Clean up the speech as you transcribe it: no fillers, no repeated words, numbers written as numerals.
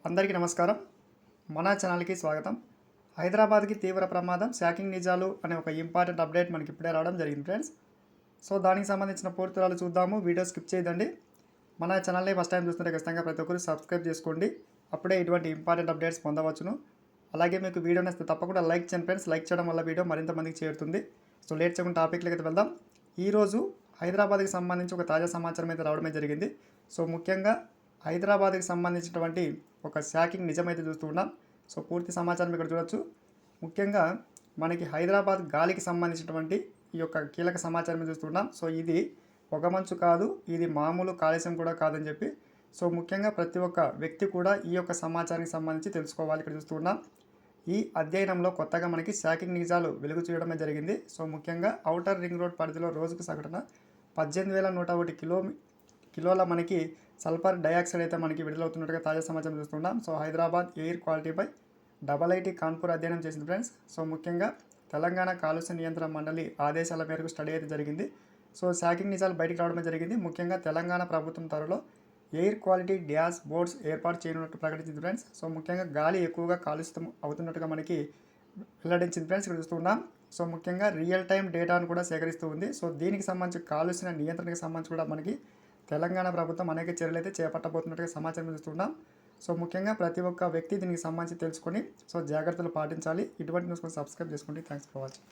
అందరికీ నమస్కారం. మన ఛానల్కి స్వాగతం. హైదరాబాద్కి తీవ్ర ప్రమాదం, షాకింగ్ నిజాలు అనే ఒక ఇంపార్టెంట్ అప్డేట్ మనకి ఇప్పుడే రావడం జరిగింది ఫ్రెండ్స్. సో దానికి సంబంధించిన పూర్తి వివరాలు చూద్దాము. వీడియో స్కిప్ చేయదండి. మన ఛానల్ని ఫస్ట్ టైం చూస్తుంటే ఖచ్చితంగా ప్రతి ఒక్కరు సబ్స్క్రైబ్ చేసుకోండి. అప్పుడే ఇటువంటి ఇంపార్టెంట్ అప్డేట్స్ పొందవచ్చును. అలాగే మీకు వీడియో నచ్చితే తప్పకుండా లైక్ చేయండి ఫ్రెండ్స్. లైక్ చేయడం వల్ల వీడియో మరింత మందికి చేరుతుంది. సో లేట్ చేయకుండా టాపిక్లకి అయితే వెళ్దాం. ఈరోజు హైదరాబాద్కి సంబంధించి ఒక తాజా సమాచారం అయితే రావడమే జరిగింది. సో ముఖ్యంగా హైదరాబాద్కి సంబంధించినటువంటి ఒక షాకింగ్ నిజమైతే చూస్తూ ఉన్నాం. సో పూర్తి సమాచారం ఇక్కడ చూడొచ్చు. ముఖ్యంగా మనకి హైదరాబాద్ గాలికి సంబంధించినటువంటి ఈ యొక్క కీలక సమాచారం చూస్తున్నాం. సో ఇది పొగమంచు కాదు, ఇది మామూలు కాలుష్యం కూడా కాదని చెప్పి సో ముఖ్యంగా ప్రతి ఒక్క వ్యక్తి కూడా ఈ యొక్క సమాచారానికి సంబంధించి తెలుసుకోవాలి. ఇక్కడ చూస్తున్నాం. ఈ అధ్యయనంలో కొత్తగా మనకి షాకింగ్ నిజాలు వెలుగు చూడడమే జరిగింది. సో ముఖ్యంగా ఔటర్ రింగ్ రోడ్ పరిధిలో రోజుకు సగటున 18,101 కిలోల మనకి సల్ఫర్ డయాక్సైడ్ అయితే మనకి విడుదలవుతున్నట్టుగా తాజా సమాచారం చూస్తున్నాం. సో హైదరాబాద్ ఎయిర్ క్వాలిటీపై IIT కాన్పూర్ అధ్యయనం చేసింది ఫ్రెండ్స్. సో ముఖ్యంగా తెలంగాణ కాలుష్య నియంత్రణ మండలి ఆదేశాల మేరకు స్టడీ అయితే జరిగింది. సో షాకింగ్ నిజాలు బయటికి రావడమే జరిగింది. ముఖ్యంగా తెలంగాణ ప్రభుత్వం త్వరలో ఎయిర్ క్వాలిటీ డాష్ బోర్డ్స్ ఏర్పాటు చేయనున్నట్టు ప్రకటించింది ఫ్రెండ్స్. సో ముఖ్యంగా గాలి ఎక్కువగా కాలుష్యం అవుతున్నట్టుగా మనకి వెల్లడించింది ఫ్రెండ్స్. ఇక్కడ చూస్తున్నాం. సో ముఖ్యంగా రియల్ టైం డేటాను కూడా సేకరిస్తూ ఉంది. సో దీనికి సంబంధించి కాలుష్య నియంత్రణకు సంబంధించి కూడా మనకి తెలంగాణ ప్రభుత్వం అనేక చర్యలు అయితే చేపట్టబోతున్నట్టుగా సమాచారం చూస్తున్నాం. సో ముఖ్యంగా ప్రతి ఒక్క వ్యక్తి దీనికి సంబంధించి తెలుసుకొని సో జాగ్రత్తలు పాటించాలి. ఇటువంటి న్యూస్ కోసం సబ్స్క్రైబ్ చేసుకోండి. Thanks for watching.